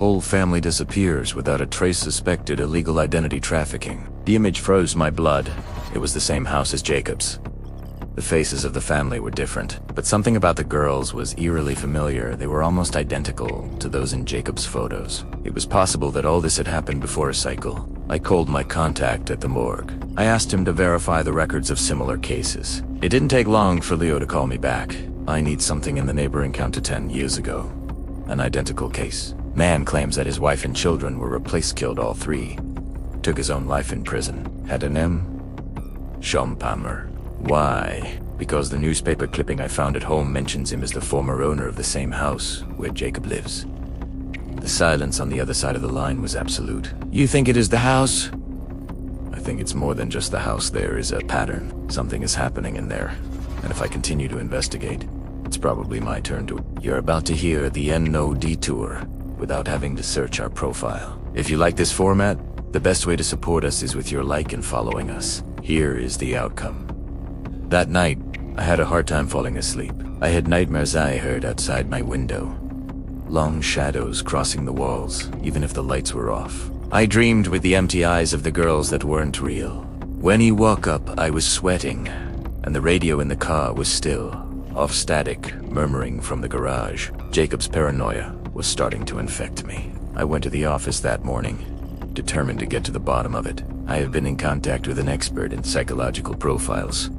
Whole family disappears without a trace, suspected illegal identity trafficking. The image froze my blood. It was the same house as Jacob's. The faces of the family were different, but something about the girls was eerily familiar. They were almost identical to those in Jacob's photos. It was possible that all this had happened before a cycle. I called my contact at the morgue. I asked him to verify the records of similar cases. It didn't take long for Leo to call me back. I need something in the neighboring county 10 years ago. An identical case. Man claims that his wife and children were replaced, killed all three. Took his own life in prison. Had an M? Schompammer. Why? Because the newspaper clipping I found at home mentions him as the former owner of the same house where Jacob lives. The silence on the other side of the line was absolute. You think it is the house? I think it's more than just the house. There is a pattern. Something is happening in there. And if I continue to investigate, it's probably my turn to... You're about to hear the No Detour without having to search our profile. If you like this format, the best way to support us is with your like and following us. Here is the outcome. That night, I had a hard time falling asleep. I had nightmares I heard outside my window. Long shadows crossing the walls, even if the lights were off. I dreamed with the empty eyes of the girls that weren't real. When he woke up, I was sweating, and the radio in the car was still, off static, murmuring from the garage. Jacob's paranoia was starting to infect me. I went to the office that morning, determined to get to the bottom of it. I have been in contact with an expert in psychological profiles.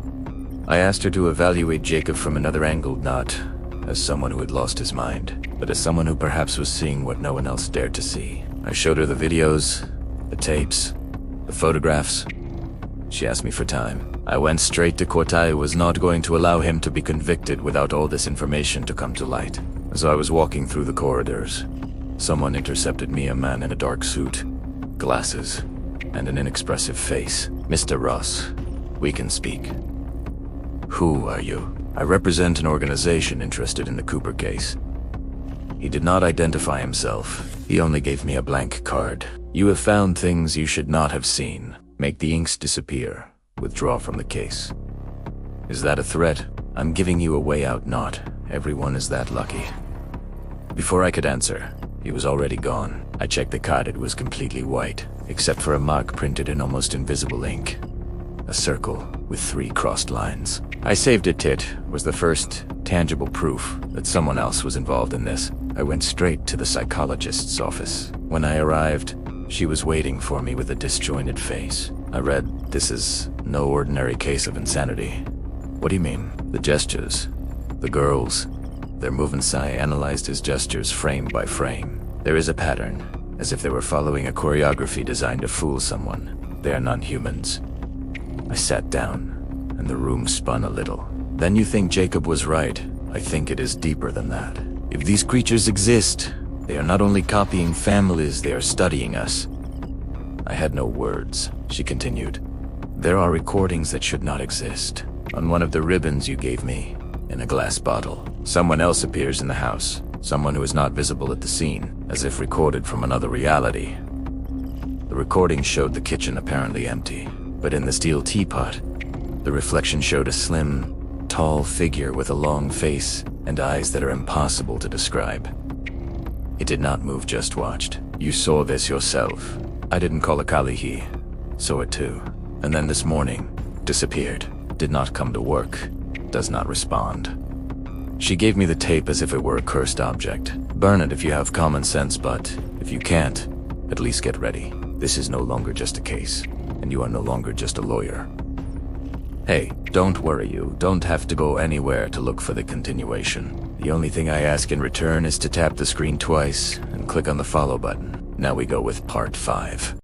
I asked her to evaluate Jacob from another angle, not as someone who had lost his mind, but as someone who perhaps was seeing what no one else dared to see. I showed her the videos, the tapes, the photographs. She asked me for time. I went straight to court. I was not going to allow him to be convicted without all this information to come to light. As I was walking through the corridors, someone intercepted me, a man in a dark suit, glasses, and an inexpressive face. Mr. Ross, we can speak. Who are you? I represent an organization interested in the Cooper case. He did not identify himself. He only gave me a blank card. You have found things you should not have seen. Make the inks disappear. Withdraw from the case. Is that a threat? I'm giving you a way out. Not everyone is that lucky. Before I could answer, he was already gone. I checked the card. It was completely white, except for a mark printed in almost invisible ink. A circle with 3 crossed lines. I saved it. It was the first tangible proof that someone else was involved in this. I went straight to the psychologist's office. When I arrived, she was waiting for me with a disjointed face. I read, "This is no ordinary case of insanity." What do you mean? The gestures, the girls, their movements. I analyzed his gestures frame by frame. There is a pattern, as if they were following a choreography designed to fool someone. They are non-humans. I sat down, and the room spun a little. Then you think Jacob was right. I think it is deeper than that. If these creatures exist, they are not only copying families, they are studying us. I had no words. She continued. There are recordings that should not exist. On one of the ribbons you gave me, in a glass bottle. Someone else appears in the house. Someone who is not visible at the scene, as if recorded from another reality. The recording showed the kitchen apparently empty, but in the steel teapot, the reflection showed a slim, tall figure with a long face and eyes that are impossible to describe. It did not move, just watched. You saw this yourself. I didn't call a Kalihi. Saw it too. And then this morning, disappeared. Did not come to work. Does not respond. She gave me the tape as if it were a cursed object. Burn it if you have common sense, but if you can't, at least get ready. This is no longer just a case, and you are no longer just a lawyer. Hey, don't worry, you don't have to go anywhere to look for the continuation. The only thing I ask in return is to tap the screen twice and click on the follow button. Now we go with part 5.